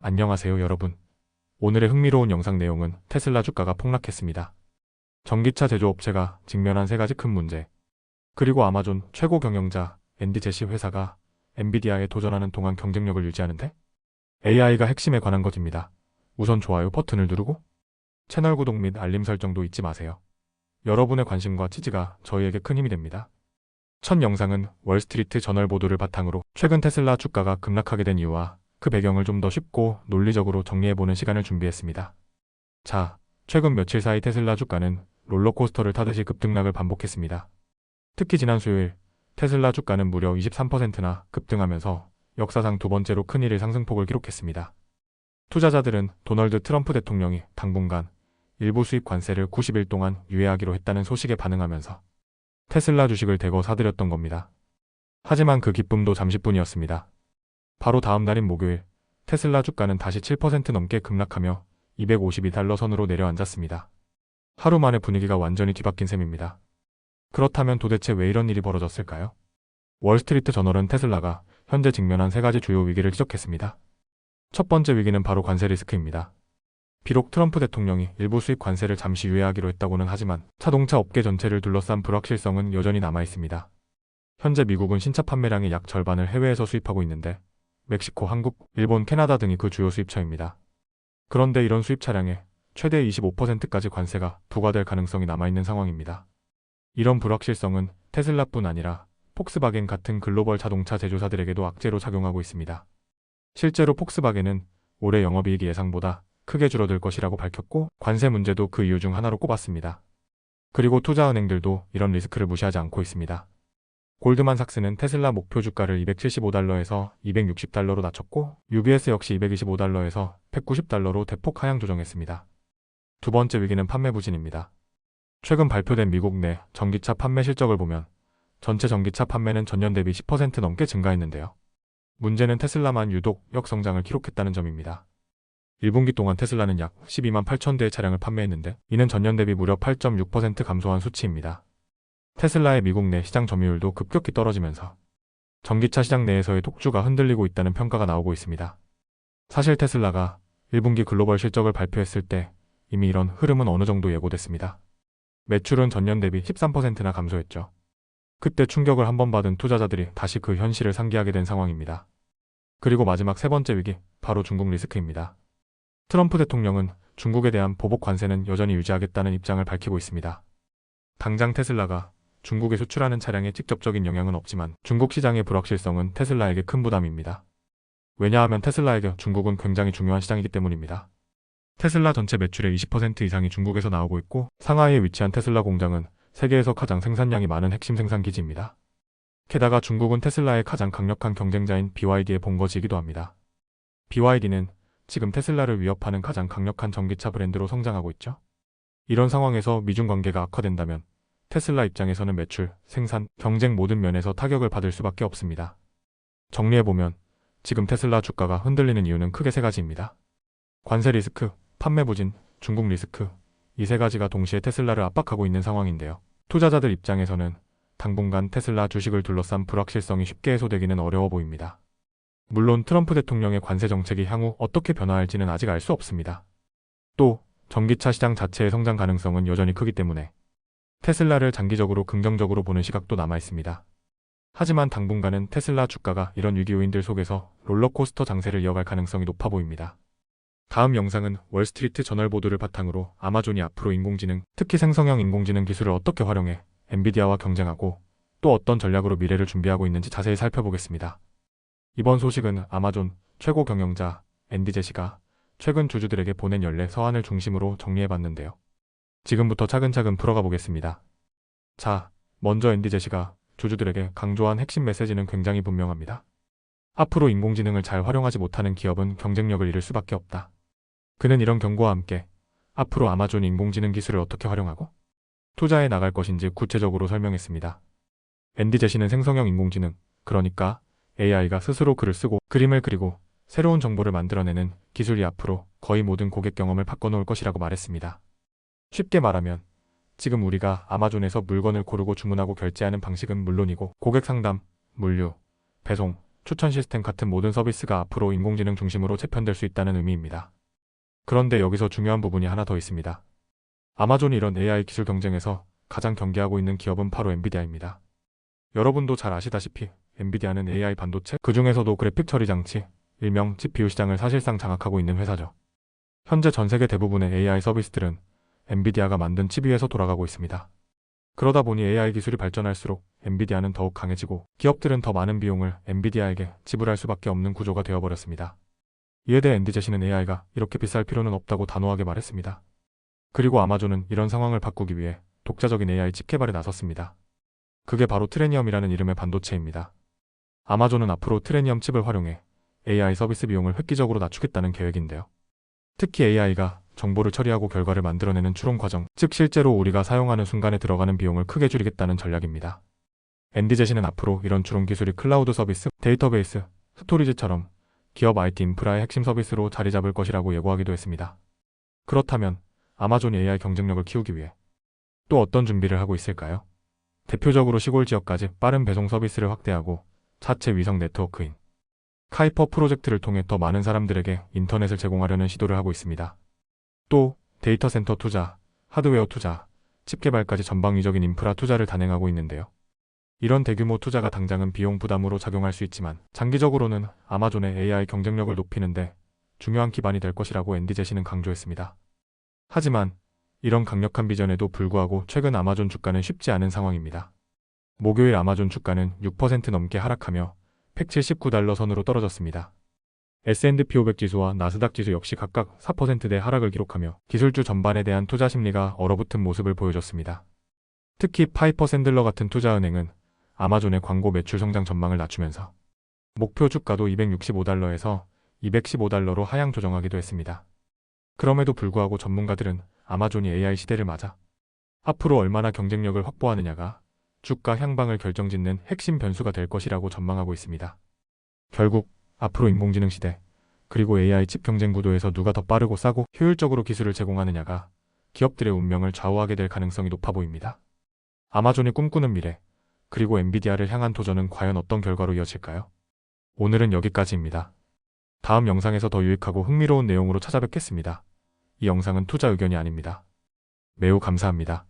안녕하세요 여러분. 오늘의 흥미로운 영상 내용은 테슬라 주가가 폭락했습니다. 전기차 제조업체가 직면한 세 가지 큰 문제, 그리고 아마존 최고 경영자 앤디 제시 회사가 엔비디아에 도전하는 동안 경쟁력을 유지하는데 AI가 핵심에 관한 것입니다. 우선 좋아요 버튼을 누르고 채널 구독 및 알림 설정도 잊지 마세요. 여러분의 관심과 지지가 저희에게 큰 힘이 됩니다. 첫 영상은 월스트리트 저널 보도를 바탕으로 최근 테슬라 주가가 급락하게 된 이유와 그 배경을 좀 더 쉽고 논리적으로 정리해보는 시간을 준비했습니다. 자, 최근 며칠 사이 테슬라 주가는 롤러코스터를 타듯이 급등락을 반복했습니다. 특히 지난 수요일 테슬라 주가는 무려 23%나 급등하면서 역사상 두 번째로 큰일의 상승폭을 기록했습니다. 투자자들은 도널드 트럼프 대통령이 당분간 일부 수입 관세를 90일 동안 유예하기로 했다는 소식에 반응하면서 테슬라 주식을 대거 사들였던 겁니다. 하지만 그 기쁨도 잠시뿐이었습니다. 바로 다음 날인 목요일, 테슬라 주가는 다시 7% 넘게 급락하며 252달러 선으로 내려앉았습니다. 하루 만에 분위기가 완전히 뒤바뀐 셈입니다. 그렇다면 도대체 왜 이런 일이 벌어졌을까요? 월스트리트 저널은 테슬라가 현재 직면한 세 가지 주요 위기를 지적했습니다. 첫 번째 위기는 바로 관세 리스크입니다. 비록 트럼프 대통령이 일부 수입 관세를 잠시 유예하기로 했다고는 하지만 자동차 업계 전체를 둘러싼 불확실성은 여전히 남아있습니다. 현재 미국은 신차 판매량의 약 절반을 해외에서 수입하고 있는데 멕시코, 한국, 일본, 캐나다 등이 그 주요 수입처입니다. 그런데 이런 수입 차량에 최대 25%까지 관세가 부과될 가능성이 남아있는 상황입니다. 이런 불확실성은 테슬라뿐 아니라 폭스바겐 같은 글로벌 자동차 제조사들에게도 악재로 작용하고 있습니다. 실제로 폭스바겐은 올해 영업이익이 예상보다 크게 줄어들 것이라고 밝혔고 관세 문제도 그 이유 중 하나로 꼽았습니다. 그리고 투자은행들도 이런 리스크를 무시하지 않고 있습니다. 골드만삭스는 테슬라 목표 주가를 275달러에서 260달러로 낮췄고 UBS 역시 225달러에서 190달러로 대폭 하향 조정했습니다. 두 번째 위기는 판매 부진입니다. 최근 발표된 미국 내 전기차 판매 실적을 보면 전체 전기차 판매는 전년 대비 10% 넘게 증가했는데요. 문제는 테슬라만 유독 역성장을 기록했다는 점입니다. 1분기 동안 테슬라는 약 12만 8천 대의 차량을 판매했는데 이는 전년 대비 무려 8.6% 감소한 수치입니다. 테슬라의 미국 내 시장 점유율도 급격히 떨어지면서 전기차 시장 내에서의 독주가 흔들리고 있다는 평가가 나오고 있습니다. 사실 테슬라가 1분기 글로벌 실적을 발표했을 때 이미 이런 흐름은 어느 정도 예고됐습니다. 매출은 전년 대비 13%나 감소했죠. 그때 충격을 한번 받은 투자자들이 다시 그 현실을 상기하게 된 상황입니다. 그리고 마지막 세 번째 위기, 바로 중국 리스크입니다. 트럼프 대통령은 중국에 대한 보복 관세는 여전히 유지하겠다는 입장을 밝히고 있습니다. 당장 테슬라가 중국에 수출하는 차량에 직접적인 영향은 없지만 중국 시장의 불확실성은 테슬라에게 큰 부담입니다. 왜냐하면 테슬라에게 중국은 굉장히 중요한 시장이기 때문입니다. 테슬라 전체 매출의 20% 이상이 중국에서 나오고 있고 상하이에 위치한 테슬라 공장은 세계에서 가장 생산량이 많은 핵심 생산 기지입니다. 게다가 중국은 테슬라의 가장 강력한 경쟁자인 BYD의 본거지이기도 합니다. BYD는 지금 테슬라를 위협하는 가장 강력한 전기차 브랜드로 성장하고 있죠. 이런 상황에서 미중 관계가 악화된다면 테슬라 입장에서는 매출, 생산, 경쟁 모든 면에서 타격을 받을 수밖에 없습니다. 정리해보면 지금 테슬라 주가가 흔들리는 이유는 크게 세 가지입니다. 관세 리스크, 판매 부진, 중국 리스크, 이 세 가지가 동시에 테슬라를 압박하고 있는 상황인데요. 투자자들 입장에서는 당분간 테슬라 주식을 둘러싼 불확실성이 쉽게 해소되기는 어려워 보입니다. 물론 트럼프 대통령의 관세 정책이 향후 어떻게 변화할지는 아직 알 수 없습니다. 또 전기차 시장 자체의 성장 가능성은 여전히 크기 때문에 테슬라를 장기적으로 긍정적으로 보는 시각도 남아있습니다. 하지만 당분간은 테슬라 주가가 이런 위기 요인들 속에서 롤러코스터 장세를 이어갈 가능성이 높아 보입니다. 다음 영상은 월스트리트 저널 보도를 바탕으로 아마존이 앞으로 인공지능, 특히 생성형 인공지능 기술을 어떻게 활용해 엔비디아와 경쟁하고 또 어떤 전략으로 미래를 준비하고 있는지 자세히 살펴보겠습니다. 이번 소식은 아마존 최고 경영자 앤디 제시가 최근 주주들에게 보낸 연례 서한을 중심으로 정리해봤는데요. 지금부터 차근차근 풀어가 보겠습니다. 자, 먼저 앤디 제시가 주주들에게 강조한 핵심 메시지는 굉장히 분명합니다. 앞으로 인공지능을 잘 활용하지 못하는 기업은 경쟁력을 잃을 수밖에 없다. 그는 이런 경고와 함께 앞으로 아마존 인공지능 기술을 어떻게 활용하고 투자해 나갈 것인지 구체적으로 설명했습니다. 앤디 제시는 생성형 인공지능, 그러니까 AI가 스스로 글을 쓰고 그림을 그리고 새로운 정보를 만들어내는 기술이 앞으로 거의 모든 고객 경험을 바꿔놓을 것이라고 말했습니다. 쉽게 말하면 지금 우리가 아마존에서 물건을 고르고 주문하고 결제하는 방식은 물론이고 고객 상담, 물류, 배송, 추천 시스템 같은 모든 서비스가 앞으로 인공지능 중심으로 재편될 수 있다는 의미입니다. 그런데 여기서 중요한 부분이 하나 더 있습니다. 아마존이 이런 AI 기술 경쟁에서 가장 경계하고 있는 기업은 바로 엔비디아입니다. 여러분도 잘 아시다시피 엔비디아는 AI 반도체, 그 중에서도 그래픽 처리 장치, 일명 GPU 시장을 사실상 장악하고 있는 회사죠. 현재 전 세계 대부분의 AI 서비스들은 엔비디아가 만든 칩 위에서 돌아가고 있습니다. 그러다 보니 AI 기술이 발전할수록 엔비디아는 더욱 강해지고 기업들은 더 많은 비용을 엔비디아에게 지불할 수밖에 없는 구조가 되어버렸습니다. 이에 대해 엔디제시는 AI가 이렇게 비쌀 필요는 없다고 단호하게 말했습니다. 그리고 아마존은 이런 상황을 바꾸기 위해 독자적인 AI 칩 개발에 나섰습니다. 그게 바로 트레니엄이라는 이름의 반도체입니다. 아마존은 앞으로 트레니엄 칩을 활용해 AI 서비스 비용을 획기적으로 낮추겠다는 계획인데요. 특히 AI가 정보를 처리하고 결과를 만들어내는 추론 과정, 즉 실제로 우리가 사용하는 순간에 들어가는 비용을 크게 줄이겠다는 전략입니다. 엔디제시는 앞으로 이런 추론 기술이 클라우드 서비스, 데이터베이스, 스토리지처럼 기업 IT 인프라의 핵심 서비스로 자리 잡을 것이라고 예고하기도 했습니다. 그렇다면 아마존이 AI 경쟁력을 키우기 위해 또 어떤 준비를 하고 있을까요? 대표적으로 시골 지역까지 빠른 배송 서비스를 확대하고 자체 위성 네트워크인 카이퍼 프로젝트를 통해 더 많은 사람들에게 인터넷을 제공하려는 시도를 하고 있습니다. 또 데이터 센터 투자, 하드웨어 투자, 칩 개발까지 전방위적인 인프라 투자를 단행하고 있는데요. 이런 대규모 투자가 당장은 비용 부담으로 작용할 수 있지만 장기적으로는 아마존의 AI 경쟁력을 높이는데 중요한 기반이 될 것이라고 엔디제시는 강조했습니다. 하지만 이런 강력한 비전에도 불구하고 최근 아마존 주가는 쉽지 않은 상황입니다. 목요일 아마존 주가는 6% 넘게 하락하며 179달러 선으로 떨어졌습니다. S&P 500 지수와 나스닥 지수 역시 각각 4%대 하락을 기록하며 기술주 전반에 대한 투자 심리가 얼어붙은 모습을 보여줬습니다. 특히 파이퍼 샌들러 같은 투자은행은 아마존의 광고 매출 성장 전망을 낮추면서 목표 주가도 265달러에서 215달러로 하향 조정하기도 했습니다. 그럼에도 불구하고 전문가들은 아마존이 AI 시대를 맞아 앞으로 얼마나 경쟁력을 확보하느냐가 주가 향방을 결정짓는 핵심 변수가 될 것이라고 전망하고 있습니다. 결국 앞으로 인공지능 시대, 그리고 AI 칩 경쟁 구도에서 누가 더 빠르고 싸고 효율적으로 기술을 제공하느냐가 기업들의 운명을 좌우하게 될 가능성이 높아 보입니다. 아마존이 꿈꾸는 미래, 그리고 엔비디아를 향한 도전은 과연 어떤 결과로 이어질까요? 오늘은 여기까지입니다. 다음 영상에서 더 유익하고 흥미로운 내용으로 찾아뵙겠습니다. 이 영상은 투자 의견이 아닙니다. 매우 감사합니다.